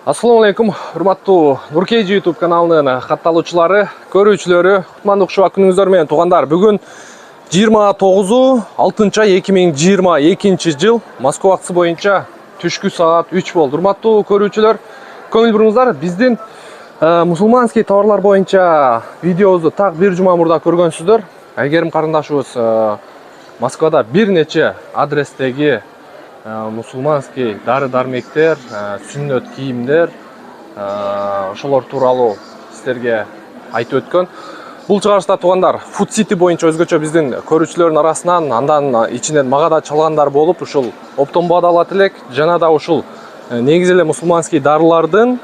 Assalamu alaikum, урматтуу Нуркейжи YouTube каналынын катталуучулары, көрүүчүлөрү, кутмандуу шуба күнүңүздөр менен туугандар. Бүгүн 29-6-2022 жыл Москва вакыты боюнча түшкү саат 3 болду. Урматтуу көрүүчүлөр, көңүл буруңуздар, биздин мусулманский товарлар боюнча видеобузду так бир жума мурда көргөнсүздөр. Айгерим карындашыбыз Москвада бир нече адрестеги мусулманский дары-дармектер, сүннөт кийимдер, ошолор тууралуу сиздерге айтып өткөн. Бул чыгарышта туугандар Food City боюнча өзгөчө биздин көрүүчүлөрдүн арасынан, андан ичинен мага да чалгандар болуп, ушул оптом баадалат элек, жана да ушул негизи эле мусулманский дарларды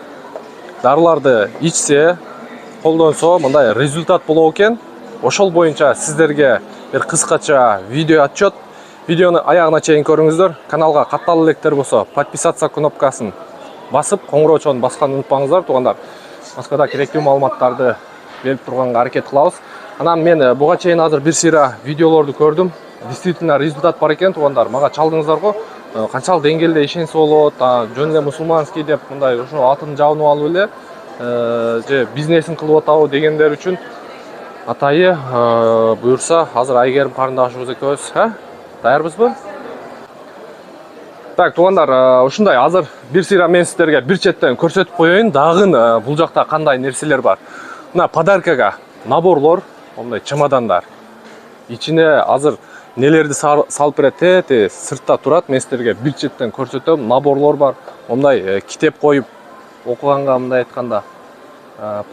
ичсе, колдонсо мындай результат болот экен. Ошол боюнча сиздерге бир кыскача видео отчет. Видеону аягына чейин көрүңүздөр. Каналга катталып электер болсо, подписаться кнопкасын басып, коңгуроочону басканды унутпаңыздар, туугандар. Москвада керектүү маалыматтарды берип турганга аракет кылабыз. Анан мен буга чейин азыр бир сыйра видеолорду көрдүм. Действительно результат бар экен, туугандар. Мага чалдыңыздар го. Канчалык деңгээлде ишенсе болот, жөн эле мусулманский деп мындай ошо атын жабынып алып эле же бизнесин кылып атабы дегендер үчүн атайы буюрса, азыр Айгерим карындашыбыз экөөбүз, даярбызбы? Так, туугандар, ушундай азыр бир сыйра мен сиздерге бир четтен көрсөтүп коеюн, дагы бул жакта кандай нерселер бар. Мына подаркага наборлор, мындай чемодандар. Ичине азыр нелерди салып берет, сыртта турат, мен сиздерге бир четтен көрсөтөм, наборлор бар. Мындай китеп коюп окуганга мындай айтканда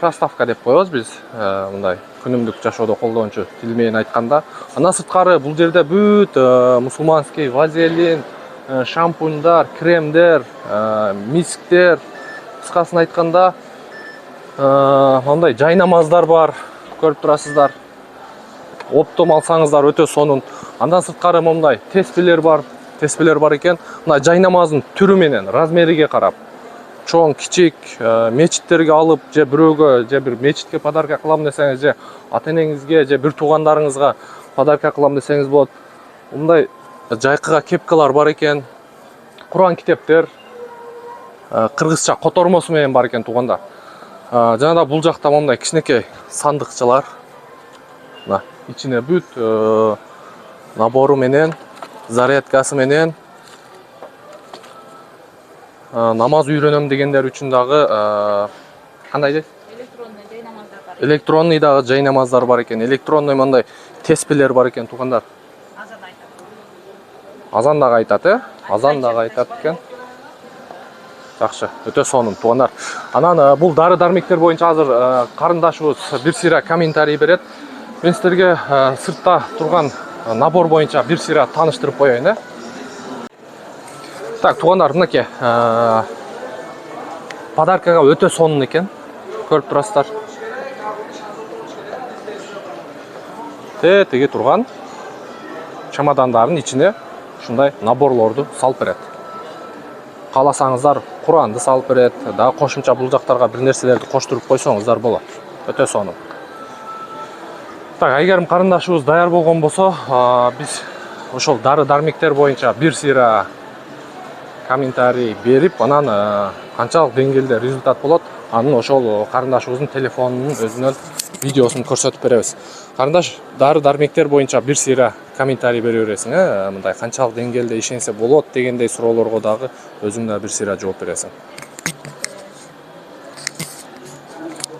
проставка деп коебуз биз, мындай күнүмдүк жашоодо колдончу тил менен айтканда. Андан сырткары бул жерде бүт мусулманский вазелин, шампуньдар, кремдер, мисктер, кыскасын айтканда мындай жай намаздар бар, көрүп турасыздар. Оптом алсаңыздар өтө сонун. Андан сырткары мындай теспелер бар экен. Мына жай намаздын түрү менен, размериге карап, чоң, кичик, мечиттерге алып, же бирөөгө, же бир мечитке подарка кылам десеңиз, же ата-энеңизге, же бир туугандарыңызга подарка кылам десеңиз болот. Мындай жайкыга кепкалар бар экен. Куран китептер, кыргызча котормосу менен бар экен, туугандар. Жана да бул жакта мындай кичинекей сандыкчалар. Мына ичине бүт набору менен, зарядкасы менен, намаз үйрөнөм дегендер үчүн дагы кандай дейт? Электронный жай намаздар бар. Электронный дагы жай намаздар бар экен. Электронный мындай теспелер бар экен, туугандар. Азан айтат. Азан дагы айтат, Азан дагы айтат экен. Жакшы, өтө сонун, туугандар. Анан бул дары-дармектер боюнча азыр карындашыбыз бир сыйра комментарий берет. Мен сиздерге сыртта турган набор боюнча бир сыйра тааныштырып коеюн, Так, туугандар, мынакей подаркага өтө сонун экен. Көрүп турасыздар. Тиги турган чемодандардын ичине ушундай наборлорду салып берет. Кааласаңыздар, Куранды салып берет, дагы кошумча бул жактарга бир нерселерди коштуруп койсоңуздар болот. Өтө сонун. Так, Айгерим карындашыбыз даяр болгон болсо, биз ошол дары-дармектер боюнча бир сыйра комментарий берип, анан канчалык деңгээлде результат болот, анын ошол карындашыбыздын телефонунун өзүнөн видеосун көрсөтүп беребиз. Карындаш, дары-дармектер боюнча бир сыйра комментарий бере бересиң, мындай канчалык деңгээлде ишенсе болот дегендей суроолорго дагы өзүң да бир сыйра жооп бересиң.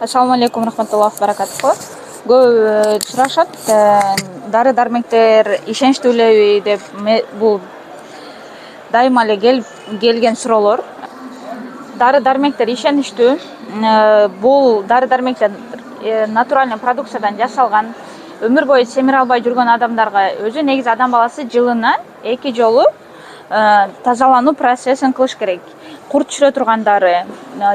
Ассаламу алейкум рахматуллахи баракатуху. Көп сурашат, дары-дармектер ишеничтүү элеби деп, бул дайыма эле келген суроолор. Дары-дармектер ишеничтүү. Бул дары-дармектер натуральный продукциядан жасалган. Өмүр бою семире албай жүргөн адамдарга өзү негизи адам баласы жылына 2 жолу тазалануу процессин кылыш керек. Курт түшүрө турган дары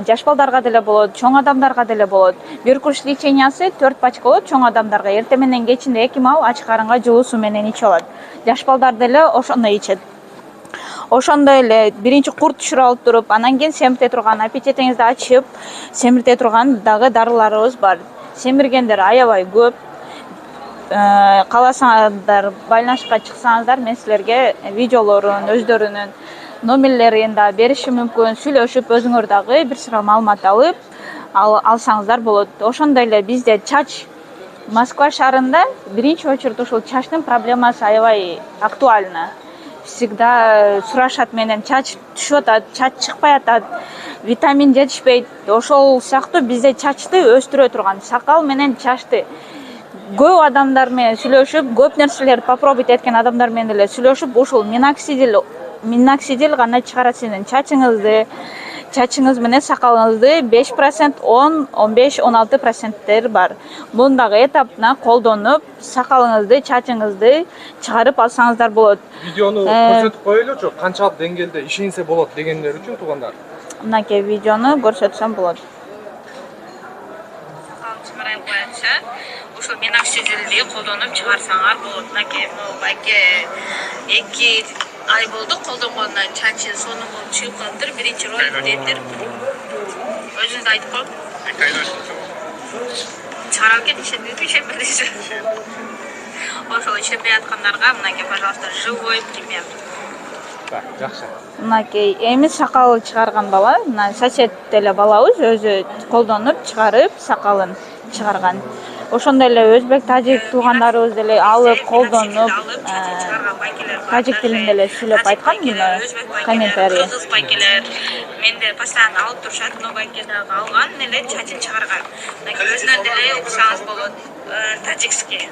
жаш балдарга деле болот, чоң адамдарга деле болот. Бир курс лечениясы 4 пачка болот, чоң адамдарга эртең менен кечинде 2 маал ачык карынга жылуу суу менен ичип алат. Жаш балдар деле ошондой ичет. Ошондой эле биринчи курт түшүрүп алып туруп, анан кийин семирте турган, аппетитиңизди ачып, семирте турган дагы дарыларыбыз бар. Семиргендер аябай көп. Кааласаңыздар, байланышка чыксаңыздар, мен силерге видеолорун, өздөрүнүн номерлерин да беришим мүмкүн. Сүйлөшүп өзүңөр дагы бир сыра маалымат алып алсаңыздар болот. Ошондой эле бизде чач Москва шаарында биринчи очередь ушул чачтын проблемасы аябай актуальна. Всегда сурашат менен чач түшүп атат, чач чыкпай атат, витамин жетишпейт. Ошол сыяктуу бизде чачты өстүрө турган сакал менен чачты көп адамдар менен сүйлөшүп, көп нерселерди попробовать эткен адамдар менен эле сүйлөшүп, ушул миноксидил гана чыгарат сиздин чачыңыз менен сакалыңызды 5%, 10, 15, 16% бар. Муну дагы этапна колдонуп, сакалыңызды, чачыңызды чыгарып алсаңыздар болот. Видеону көрсөтүп коелучу, канчалык деңгээлде ишенсе болот дегендер үчүн туугандар. Мынакей видеону көрсөтсөм болот. Ушул миноксидилди колдонуп чыгарсаңар болот. Мынакей байке 2 ай болду колдонгонуна, чачы сонун болуп чыгып калыптыр. Биринчи роликтер. Өзүңүз айтып коюңуз. Чыгарып ишенбедиңиз. Ошол ишенбей аткандарга мынакей, пожалуйста, живой пример. Так, жакшы. Мынакей эми сакал чыгарган бала, мына сосед эле балабыз өзү колдонуп чыгарып сакалын чыгарган. Ошондой эле өзбек, тажик туугандарыбыз деле алып колдонуп, тажик тилинде эле сүйлөп айткан мына комментарий. Кыргыз байкелер менде постоянно алып турушат, но байке дагы алган эле чачын чыгарган. Өзүнөн деле уксаңыз болот, тажикский.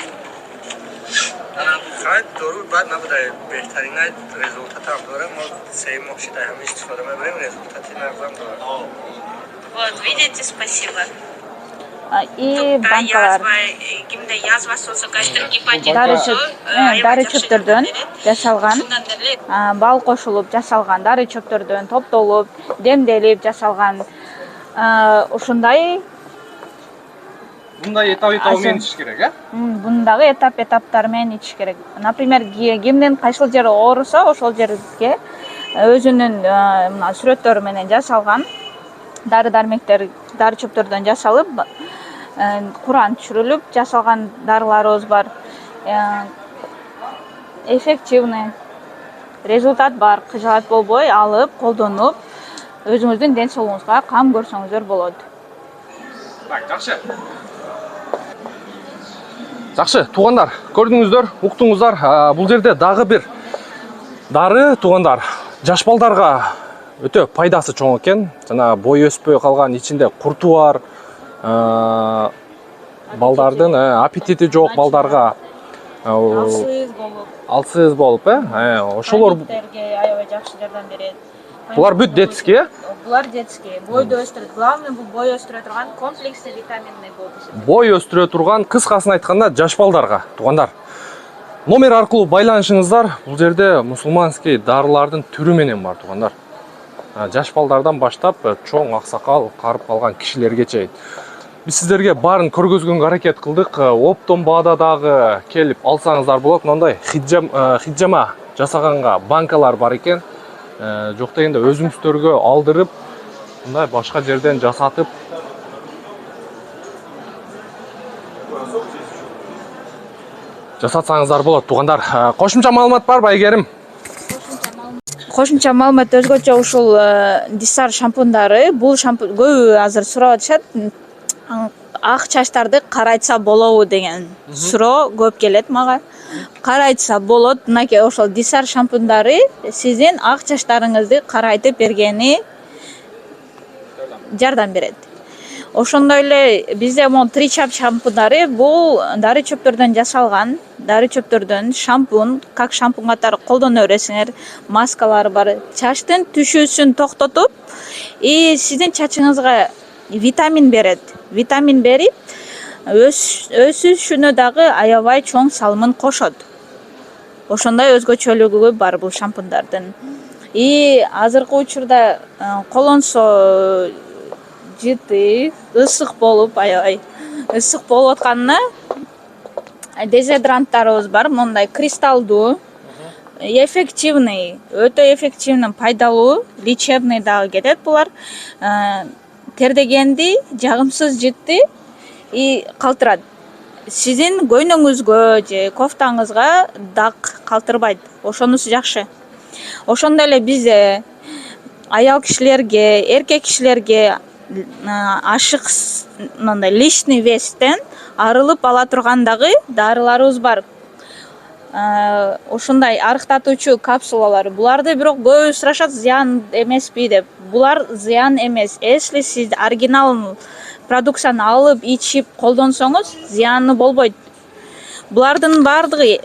Сайт doğru بعد نبوده بهترین رزولتات هم داره ما 3 ماه شده همه استفاده میبریم رزولتاتی نقضم داره. Вот, видите, спасибо. И банкалар. Кимде язбасы болсо гастрит гепатит дары чөптөрдөн жасалган, бал кошулуп жасалган дары чөптөрдөн топтолуп, демделип жасалган ушундай. Мындай этап менен ичиш керек, э? Бундагы этаптар менен ичиш керек. Например, кимдин кайсыл жери ооруса, ошол жерге өзүнүн мына сүрөттөрү менен жасалган дары-дармектер, дары чөптөрдөн жасалып, Куран түшүрүлүп жасалган дарыларыбыз бар. Эффективный результат бар. Кыжаат болбой алып, колдонуп, өзүңүздүн ден соолугуңузга кам көрсөңүздөр болот. Так, жакшы. Жакшы, туугандар, көрдүңүздөр, уктуңуздар. Бул жерде дагы бир дары туугандар. Жаш балдарга өтө пайдасы чоң экен. Жана бой өспөй калган, ичинде курту бар, балдардын аппетити жок балдарга алсыз болуп, ошолор аябай жакшы жардам берет. Булар бүт детский, э? Булар детский. Бойду өстүрөт. Главный бул бой өстүрө турган комплексный витаминный болуп. Бой өстүрө турган, кыскасын айтканда, жаш балдарга, туугандар. Номер аркылуу байланышыңыздар. Бул жерде мусулманский дарылардын түрү менен бар, туугандар. Жаш балдардан баштап чоң аксакал, карып калган кишилерге чейин. Биз сиздерге баарын көргөзгөнгө аракет кылдык. Оптом баада дагы келип алсаңыздар болот. Мындай хиджама жасаганга банкалар бар экен. Жок дегенде өзүңүздөргө алдырып, мындай башка жерден жасатып жасатсаңыздар болот, туугандар. Кошумча маалымат барбы, Айгерим? Кошумча маалымат өзгөчө ушул Дисар шампундары, бул шампун көбү азыр сурап атышат. Ак чачтарды карайтса болобу деген суроо көп келет мага. Карайтса болот. Мынакей ошол Дисар шампундары сиздин ак чачтарыңызды карайтып бергени жардам берет. Ошондой эле бизде могу Тричап шампундары бул дары чөптөрдөн жасалган, дары чөптөрдөн шампун, как шампун катары колдоно бересиңер, маскалары бар. Чачтын түшүүсүн токтотуп, сиздин чачыңызга витамин берет. Витамин берип, өсүшүнө дагы аябай чоң салымын кошот. Ошондой өзгөчөлүгү бар бул шампундардын. Азыркы учурда колонсо жыты, ысык болуп, аябай ысык болуп атканына дезодоранттарыбыз бар. Мондай кристалдуу, эффективный, өтө эффективный, пайдалуу, лечебный дагы кетет булар. Тердегенди, жагымсыз жытты калтырат. Сиздин көйнөңүзгө же кофтаңызга дак калтырбайт. Ошонусу жакшы. Ошондой эле биз аял кишилерге, эркек кишилерге ашык мындай лишний вестен арылып ала турган дагы дарыларыбыз бар. Ушундай арыктатуучу капсулалар. Буларды бирок көбү сурашат, зыян эмеспи деп. Булар зыян эмес. Если сиз оригинал продукцияны алып, ичип, колдонсоңуз, зыяны болбойт. Булардын баардыгы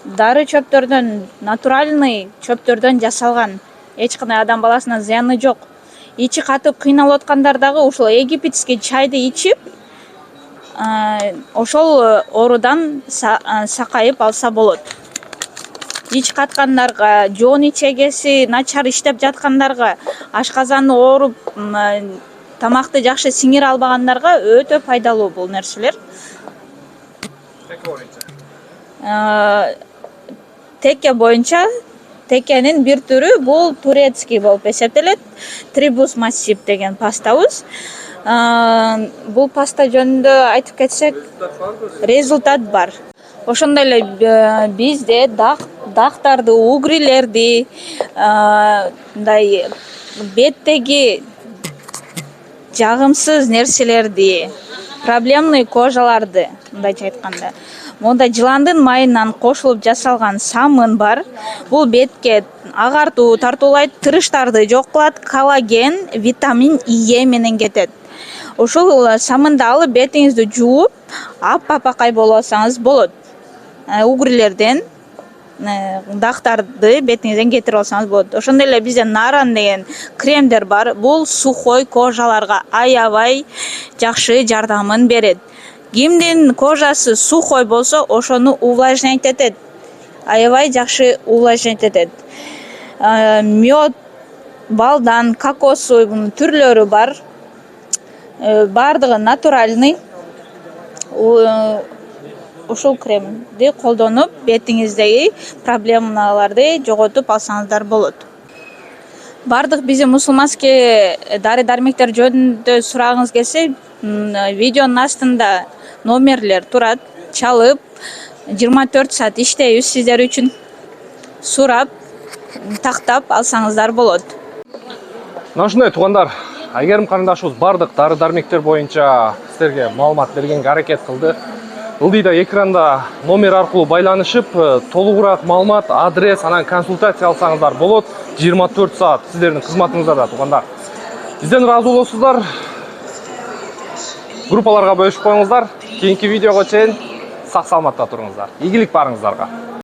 дары чөптөрдөн, натуральный чөптөрдөн жасалган. Эч кандай адам баласына зыяны жок. Ичи катып кыйналып аткандар дагы ушул египетский чайды ичип, ошол оорудан сакайып алса болот. Ич каткандарга, жоон ичегеси начар иштеп жаткандарга, ашказаны ооруп, тамакты жакшы сиңире албагандарга өтө пайдалуу бул нерселер. Теке боюнча, текенин бир түрү бул турецкий болуп эсептелет. Трибус массив деген пастабыз. Бул паста жөнүндө айтып кетсек, результат бар. Ошондой эле бизде дактарды, угрилерди, мындай беттеги жагымсыз нерселерди, проблемный кожаларды, мындайча айтканда, монда жыландын майынан кошулуп жасалган самын бар. Бул бетке агартуу, тартуулайт, тырыштарды жок кылат, коллаген, витамин Е менен кетет. Ушул самынды алып бетиңизди жууп, ап-апакай болуп алсаңыз болот. Угрилерден, дактарды бетиңизден кетирип алсаңыз болот. Ошондой эле бизде наран деген кремдер бар. Бул сухой кожаларга аябай жакшы жардамын берет. Кимдин кожасы сухой болсо, ошону увлажнять этет. Аябай жакшы увлажнять этет. Мед, балдан, кокосу түрлөрү бар. Бардыгы натуральный. Ушул кремди колдонуп, бетиңиздеги проблемаларды жоготуп алсаңыздар болот. Бардык биздин мусулманский дары-дармектер жөнүндө сурагыңыз келсе, видеонун астында номерлер турат. Чалып, 24 саат иштейбиз сиздер үчүн. Сурап, тактап алсаңыздар болот. Ушундай туугандар, Айгерим карындашыбыз бардык дары-дармектер боюнча сиздерге маалымат бергенге аракет кылды. Ылдыйда экранда номер аркылуу байланышып, толугураак маалымат, адрес, анан консультация алсаңыздар болот. 24 саат сиздердин кызматыңыздарда туугандар. Бизден ыраазы болосуздар. Группаларга бөлүшүп коюңуздар. Кийинки видеого чейин сак саламатта туруңуздар. Ийгилик барыңыздарга.